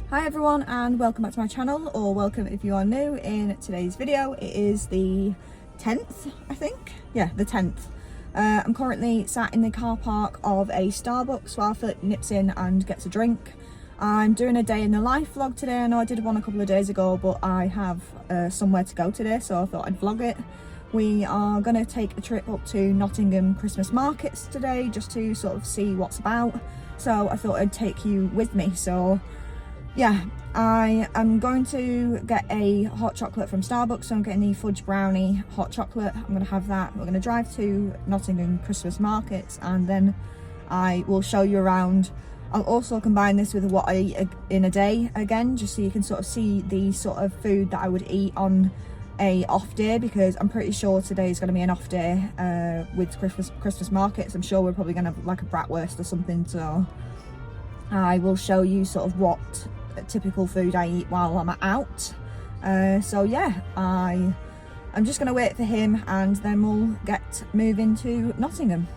Hi everyone and welcome back to my channel, or welcome if you are new. In today's video it is the 10th, I think. Yeah, the 10th. I'm currently sat in the car park of a Starbucks while Philip nips in and gets a drink. I'm doing a day in the life vlog today. I know I did one a couple of days ago, but I have somewhere to go today, so I thought I'd vlog it. We are going to take a trip up to Nottingham Christmas Markets today just to sort of see what's about, so I thought I'd take you with me. So yeah, I am going to get a hot chocolate from Starbucks, so I'm getting the fudge brownie hot chocolate. I'm going to have that. We're going to drive to Nottingham Christmas Markets and then I will show you around. I'll also combine this with what I eat in a day again, just so you can sort of see the sort of food that I would eat on a off day, because I'm pretty sure today is going to be an off day with Christmas markets. I'm sure we're probably going to have like a bratwurst or something, so I will show you sort of what typical food I eat while I'm out. So yeah, I'm just going to wait for him and then we'll get moving to Nottingham.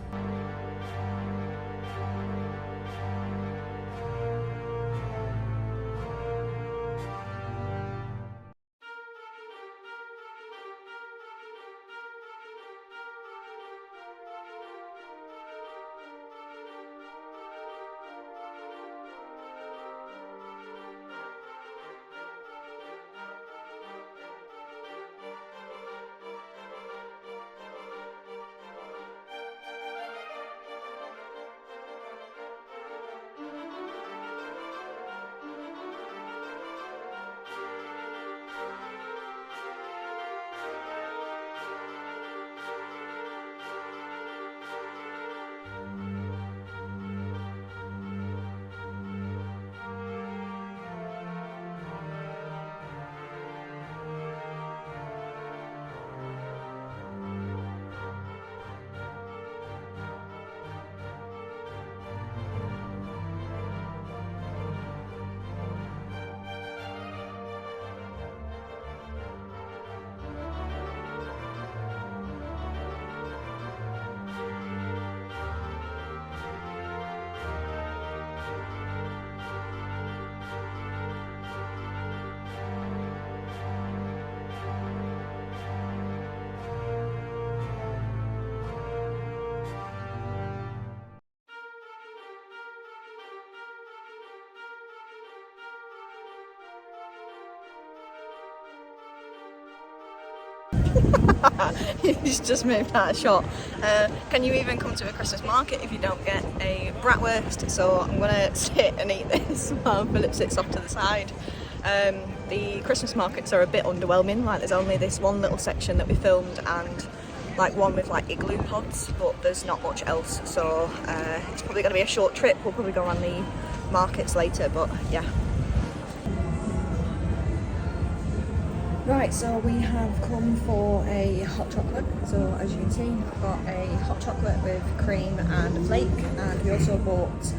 He's just moved out of shot. Can you even come to a Christmas market if you don't get a bratwurst? So I'm gonna sit and eat this while Philip sits off to the side. The Christmas markets are a bit underwhelming. Like, there's only this one little section that we filmed and like one with like igloo pods, but there's not much else. So it's probably gonna be a short trip. We'll probably go around the markets later, but yeah. Right, so we have come for a hot chocolate. So as you can see, I've got a hot chocolate with cream and a flake, and we also bought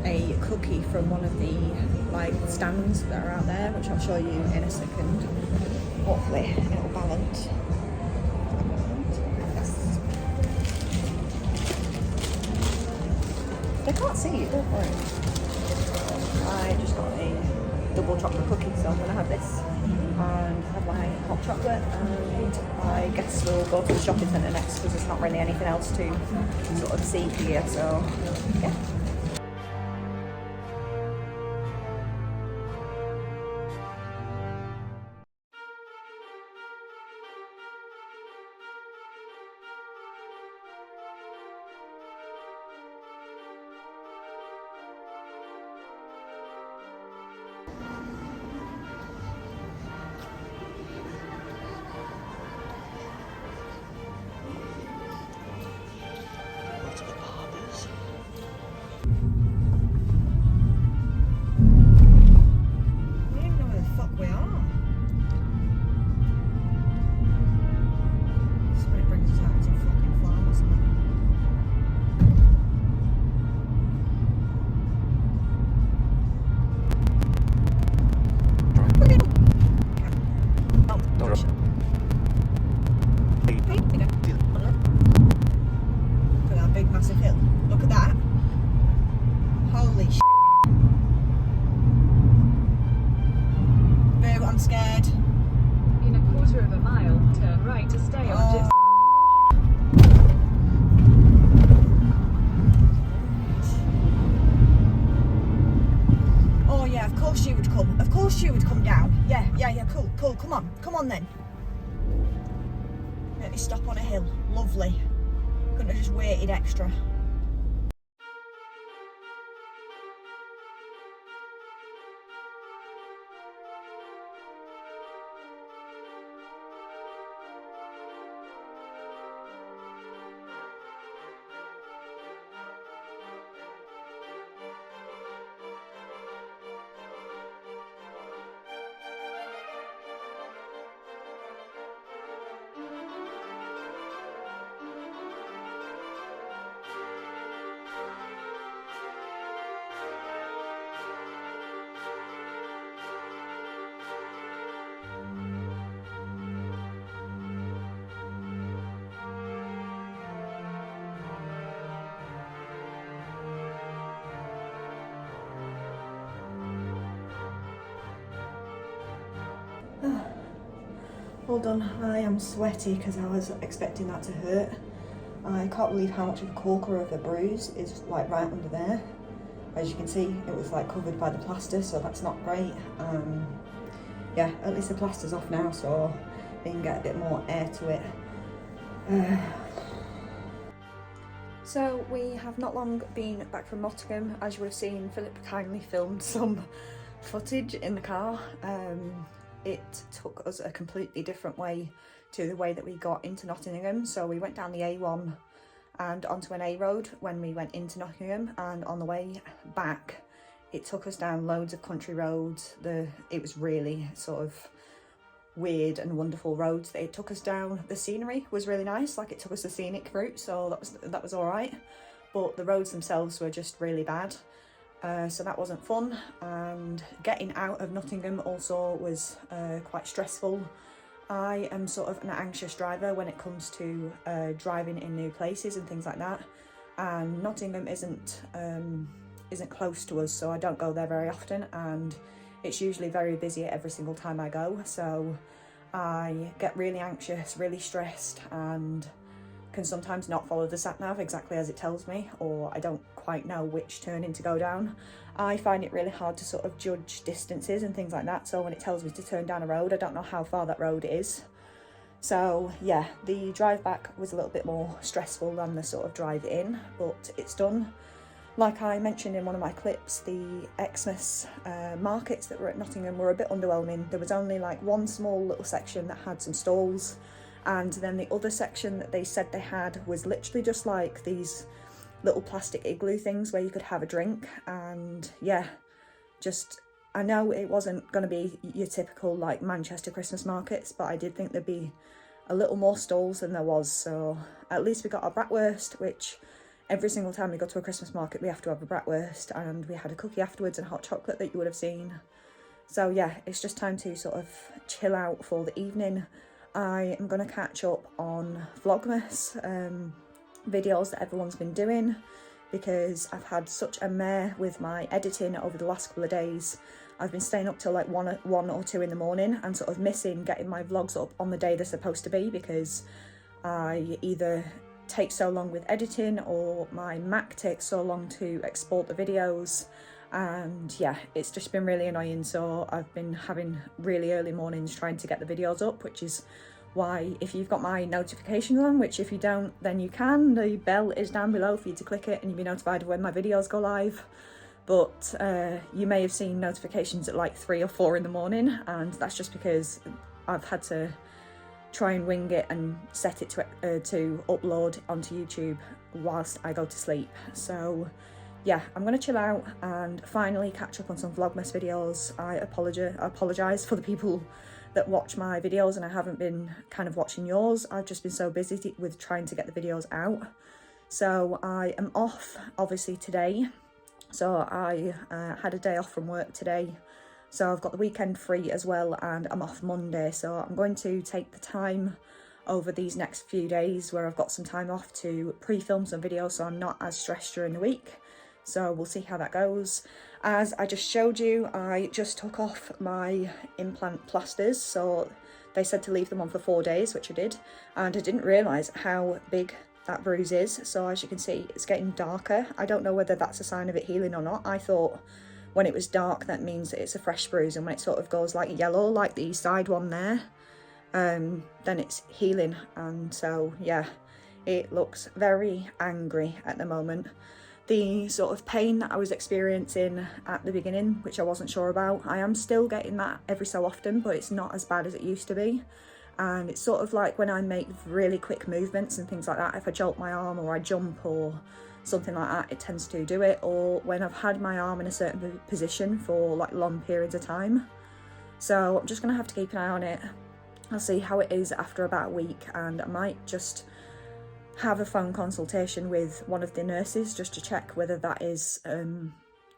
a cookie from one of the like stands that are out there, which I'll show you in a second. Hopefully it'll balance. Yes. They can't see it, don't worry. I just got a double chocolate cookie, so I'm gonna have this and have my hot chocolate, and I guess we'll go to the shopping centre next because there's not really anything else to sort of see here, so yeah. course you would come down. Yeah, cool, come on then. Let me stop on a hill, lovely. Couldn't have just waited extra. All done. I am sweaty because I was expecting that to hurt. I can't believe how much of a corker of a bruise is like right under there. As you can see, it was like covered by the plaster, so that's not great. Yeah, at least the plaster's off now, so they can get a bit more air to it. So we have not long been back from Nottingham. As you would have seen, Philip kindly filmed some footage in the car. It took us a completely different way to the way that we got into Nottingham. So we went down the A1 and onto an A road when we went into Nottingham, and on the way back it took us down loads of country roads. It was really sort of weird and wonderful roads that it took us down. The scenery was really nice, like it took us the scenic route, so that was all right, but the roads themselves were just really bad. So that wasn't fun, and getting out of Nottingham also was quite stressful. I am sort of an anxious driver when it comes to driving in new places and things like that, and Nottingham isn't close to us, so I don't go there very often, and it's usually very busy every single time I go, so I get really anxious, really stressed, and can sometimes not follow the sat nav exactly as it tells me, or I don't quite know which turning to go down. I find it really hard to sort of judge distances and things like that, so when it tells me to turn down a road, I don't know how far that road is. So yeah, the drive back was a little bit more stressful than the sort of drive in, but it's done. Like I mentioned in one of my clips, the Xmas markets that were at Nottingham were a bit underwhelming. There was only like one small little section that had some stalls, and then the other section that they said they had was literally just like these little plastic igloo things where you could have a drink. And yeah, just, I know it wasn't going to be your typical like Manchester Christmas markets, but I did think there'd be a little more stalls than there was. So at least we got our bratwurst, which every single time we go to a Christmas market we have to have a bratwurst, and we had a cookie afterwards and hot chocolate that you would have seen. So yeah, it's just time to sort of chill out for the evening. I am going to catch up on Vlogmas videos that everyone's been doing, because I've had such a mare with my editing over the last couple of days. I've been staying up till like 1 or 2 in the morning and sort of missing getting my vlogs up on the day they're supposed to be, because I either take so long with editing or my Mac takes so long to export the videos, and yeah, it's just been really annoying. So I've been having really early mornings trying to get the videos up, which is why, if you've got my notifications on, which if you don't then you can, the bell is down below for you to click it and you'll be notified when my videos go live. But you may have seen notifications at like 3 or 4 in the morning, and that's just because I've had to try and wing it and set it to upload onto YouTube whilst I go to sleep. So yeah, I'm going to chill out and finally catch up on some Vlogmas videos. I apologise for the people that watch my videos and I haven't been kind of watching yours. I've just been so busy with trying to get the videos out. So I am off obviously today. So I had a day off from work today. So I've got the weekend free as well, and I'm off Monday. So I'm going to take the time over these next few days where I've got some time off to pre-film some videos so I'm not as stressed during the week. So we'll see how that goes. As I just showed you, I just took off my implant plasters. So they said to leave them on for 4 days, which I did. And I didn't realise how big that bruise is. So as you can see, it's getting darker. I don't know whether that's a sign of it healing or not. I thought when it was dark, that means that it's a fresh bruise, and when it sort of goes like yellow, like the side one there, then it's healing. And so yeah, it looks very angry at the moment. The sort of pain that I was experiencing at the beginning, which I wasn't sure about, I am still getting that every so often, but it's not as bad as it used to be. And it's sort of like when I make really quick movements and things like that, if I jolt my arm or I jump or something like that, it tends to do it. Or when I've had my arm in a certain position for like long periods of time. So I'm just gonna have to keep an eye on it. I'll see how it is after about a week, and I might just have a phone consultation with one of the nurses just to check whether that is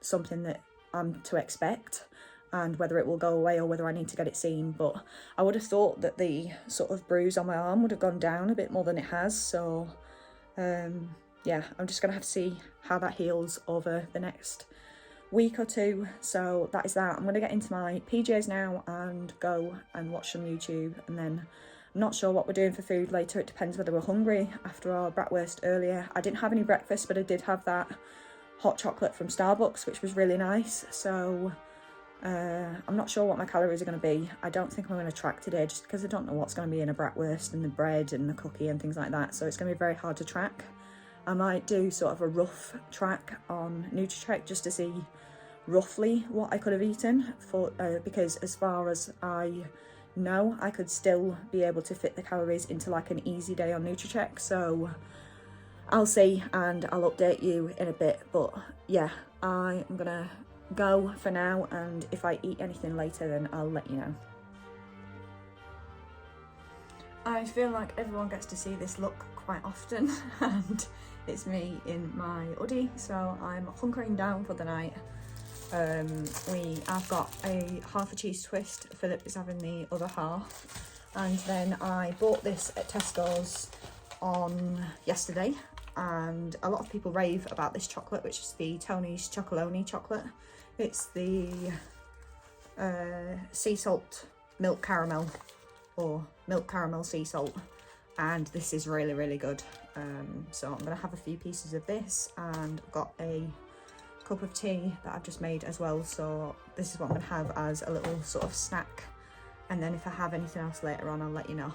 something that I'm to expect, and whether it will go away or whether I need to get it seen. But I would have thought that the sort of bruise on my arm would have gone down a bit more than it has. So yeah, I'm just gonna have to see how that heals over the next week or two. So that is that. I'm gonna get into my PJs now and go and watch some YouTube, and then I'm not sure what we're doing for food later. It depends whether we're hungry after our bratwurst earlier. I didn't have any breakfast, but I did have that hot chocolate from Starbucks, which was really nice. So I'm not sure what my calories are going to be. I don't think I'm going to track today, just because I don't know what's going to be in a bratwurst and the bread and the cookie and things like that. So it's going to be very hard to track. I might do sort of a rough track on Nutritrack just to see roughly what I could have eaten, for because as far as I know, I could still be able to fit the calories into like an easy day on Nutricheck. So I'll see, and I'll update you in a bit. But yeah, I am gonna go for now, and if I eat anything later, then I'll let you know. I feel like everyone gets to see this look quite often, and it's me in my hoodie, so I'm hunkering down for the night. I've got a half a cheese twist. Philip is having the other half, and then I bought this at Tesco's on yesterday, and a lot of people rave about this chocolate, which is the Tony's Chocolonely chocolate. It's the sea salt milk caramel, or milk caramel sea salt, and this is really, really good. So I'm gonna have a few pieces of this, and I've got a cup of tea that I've just made as well, so this is what I'm gonna have as a little sort of snack, and then if I have anything else later on, I'll let you know.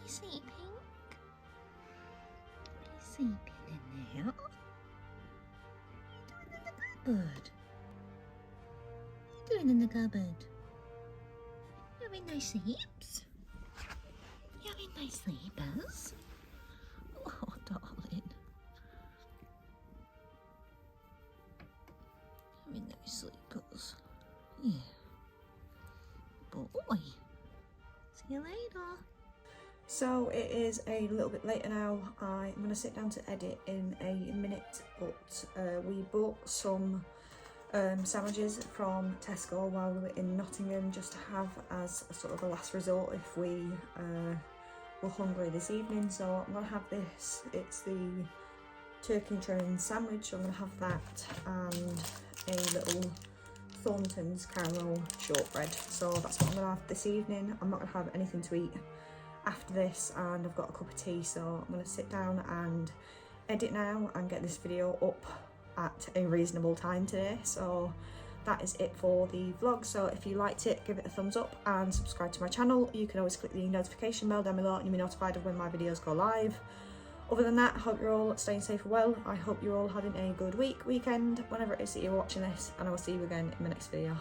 Sleeping? Are you sleeping in there? What are you doing in the cupboard? What are you doing in the cupboard? You having nice sleeps? You having nice sleepers? Oh, darling. Having nice sleepers. Yeah. Boy. See you later. So it is a little bit later now. I'm going to sit down to edit in a minute, but we bought some sandwiches from Tesco while we were in Nottingham, just to have as a sort of a last resort if we were hungry this evening. So I'm going to have this. It's the turkey and train sandwich, so I'm going to have that and a little Thornton's caramel shortbread. So that's what I'm going to have this evening. I'm not going to have anything to eat after this, and I've got a cup of tea, so I'm going to sit down and edit now and get this video up at a reasonable time today. So that is it for the vlog. So if you liked it, give it a thumbs up and subscribe to my channel. You can always click the notification bell down below and you'll be notified of when my videos go live. Other than that, I hope you're all staying safe and well. I hope you're all having a good weekend, whenever it is that you're watching this, and I will see you again in my next video.